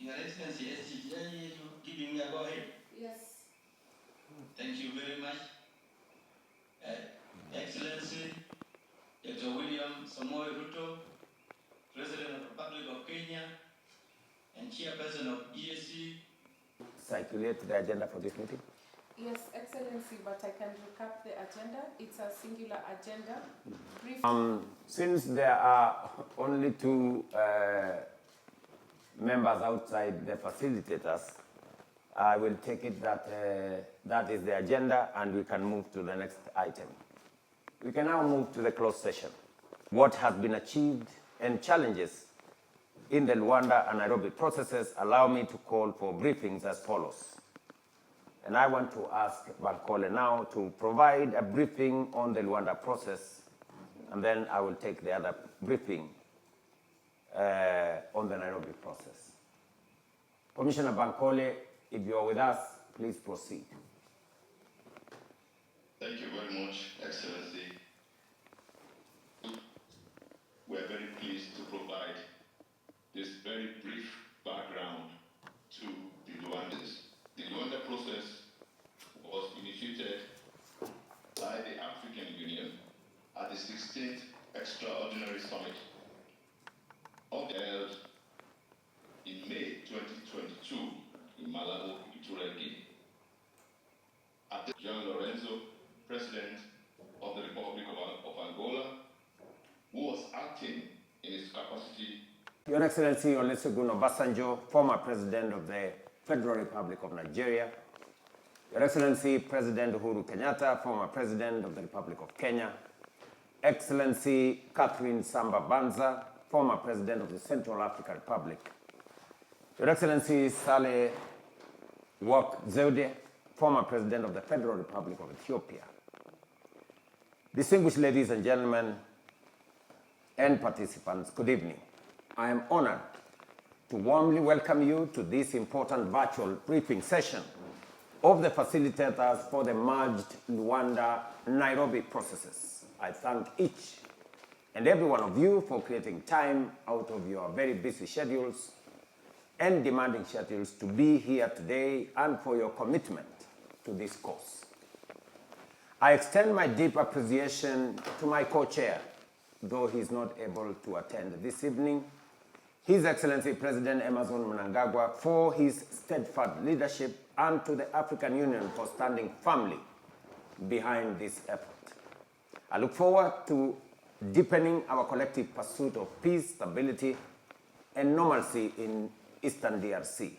Your Excellency, giving me a go ahead. Yes. Thank you very much. Excellency, Dr. William Samoei Ruto, President of the Republic of Kenya, and Chairperson of EAC. Circulate the agenda for this meeting. Yes, Excellency, but I can recap the agenda. It's a singular agenda. Since there are only two members outside the facilitators, I will take it that that is the agenda and we can move to the next item. We can now move to the closed session. What has been achieved and challenges in the Luanda and Nairobi processes allow me to call for briefings as follows. And I want to ask Bankole now to provide a briefing on the Luanda process, and then I will take the other briefing on the Nairobi process. Commissioner Bankole, if you are with us, please proceed. Thank you very much, Excellency. We are very pleased to provide this very brief background to the Luandans. The Luanda process was initiated by the African Union at the 16th Extraordinary Summit held in May 2022 in Malabo, Itureki. At the John Lorenzo, President of the Republic of Angola, who was acting in his capacity. Your Excellency Olusegun Obasanjo, former President of the Federal Republic of Nigeria. Your Excellency President Uhuru Kenyatta, former President of the Republic of Kenya. Excellency Catherine Samba Banza, former President of the Central African Republic. Your Excellency Saleh Work Zewde, former President of the Federal Republic of Ethiopia. Distinguished ladies and gentlemen and participants, good evening. I am honored to warmly welcome you to this important virtual briefing session of the facilitators for the merged Luanda-Nairobi processes. I thank each and every one of you for creating time out of your very busy schedules and demanding schedules to be here today and for your commitment to this cause. I extend my deep appreciation to my co-chair, though he is not able to attend this evening, His Excellency President Emmerson Mnangagwa, for his steadfast leadership, and to the African Union for standing firmly behind this effort. I look forward to deepening our collective pursuit of peace, stability, and normalcy in Eastern DRC.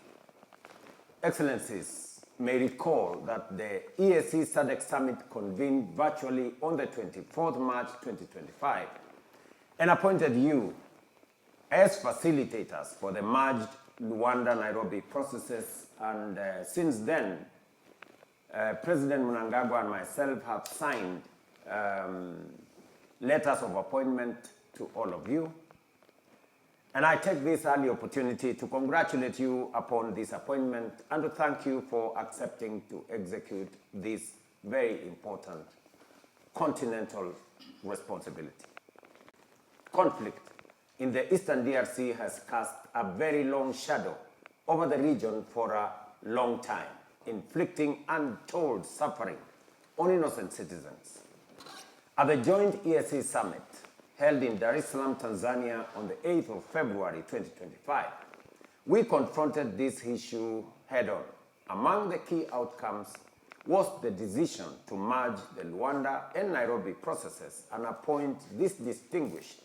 Excellencies may recall that the EAC Sadc Summit convened virtually on the 24th March 2025 and appointed you as facilitators for the merged Luanda-Nairobi processes, and since then, President Mnangagwa and myself have signed letters of appointment to all of you. And I take this early opportunity to congratulate you upon this appointment and to thank you for accepting to execute this very important continental responsibility. Conflict in the Eastern DRC has cast a very long shadow over the region for a long time, inflicting untold suffering on innocent citizens. At the joint EAC summit held in Dar es Salaam, Tanzania on the 8th of February 2025, we confronted this issue head-on. Among the key outcomes was the decision to merge the Luanda and Nairobi processes and appoint this distinguished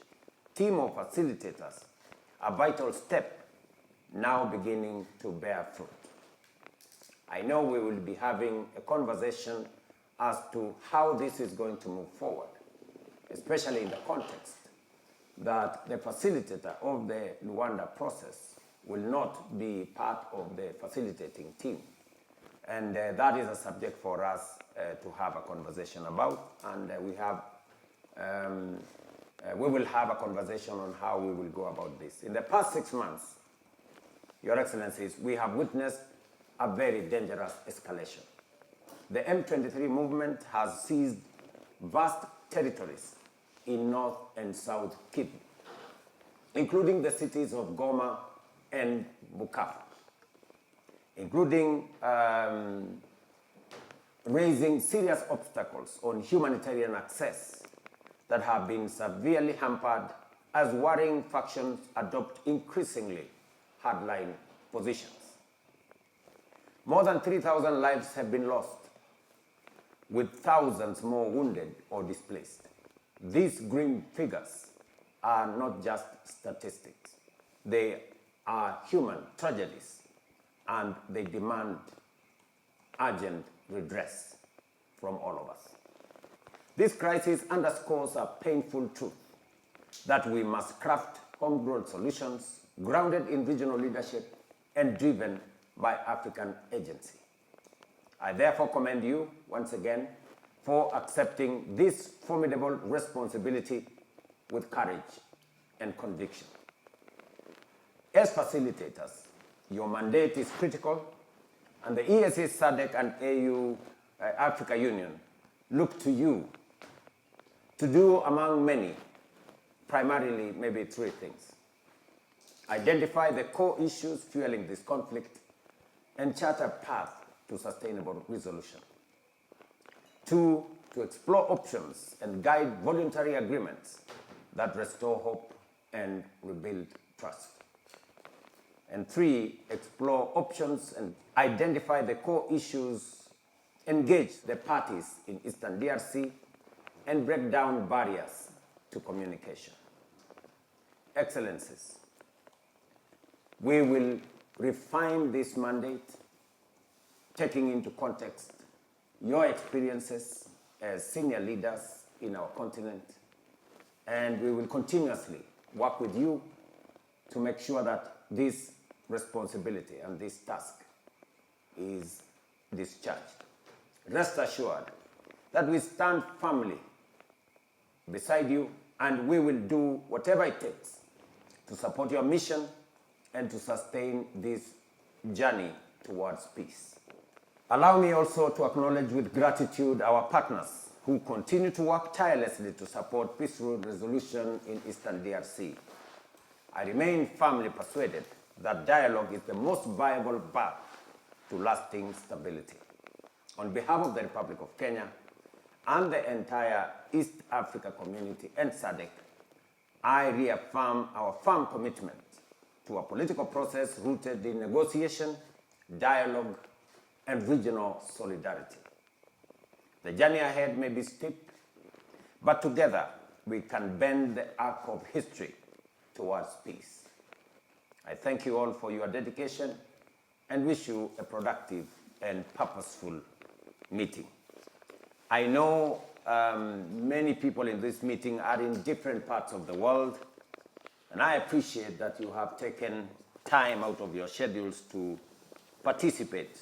team of facilitators, a vital step now beginning to bear fruit. I know we will be having a conversation as to how this is going to move forward, especially in the context that the facilitator of the Luanda process will not be part of the facilitating team. And that is a subject for us to have a conversation about, and we will have a conversation on how we will go about this. In the past 6 months, Your Excellencies, we have witnessed a very dangerous escalation. The M23 movement has seized vast territories in North and South Kivu, including the cities of Goma and Bukavu. including raising serious obstacles on humanitarian access that have been severely hampered as warring factions adopt increasingly hardline positions. More than 3,000 lives have been lost, with thousands more wounded or displaced. These grim figures are not just statistics. They are human tragedies, and they demand urgent redress from all of us. This crisis underscores a painful truth that we must craft homegrown solutions grounded in regional leadership and driven by African agency. I therefore commend you once again for accepting this formidable responsibility with courage and conviction. As facilitators, your mandate is critical, and the EAC, Sadc, and AU, Africa Union, look to you to do, among many, primarily maybe three things. Identify the core issues fueling this conflict and chart a path to sustainable resolution. 2, to explore options and guide voluntary agreements that restore hope and rebuild trust. And 3, explore options and identify the core issues, engage the parties in Eastern DRC, and break down barriers to communication. Excellencies, we will refine this mandate, taking into context your experiences as senior leaders in our continent, and we will continuously work with you to make sure that this responsibility and this task is discharged. Rest assured that we stand firmly beside you, and we will do whatever it takes to support your mission and to sustain this journey towards peace. Allow me also to acknowledge with gratitude our partners who continue to work tirelessly to support peaceful resolution in Eastern DRC. I remain firmly persuaded that dialogue is the most viable path to lasting stability. On behalf of the Republic of Kenya and the entire East Africa community and Sadc, I reaffirm our firm commitment to a political process rooted in negotiation, dialogue, and regional solidarity. The journey ahead may be steep, but together we can bend the arc of history towards peace. I thank you all for your dedication and wish you a productive and purposeful meeting. I know many people in this meeting are in different parts of the world, and I appreciate that you have taken time out of your schedules to participate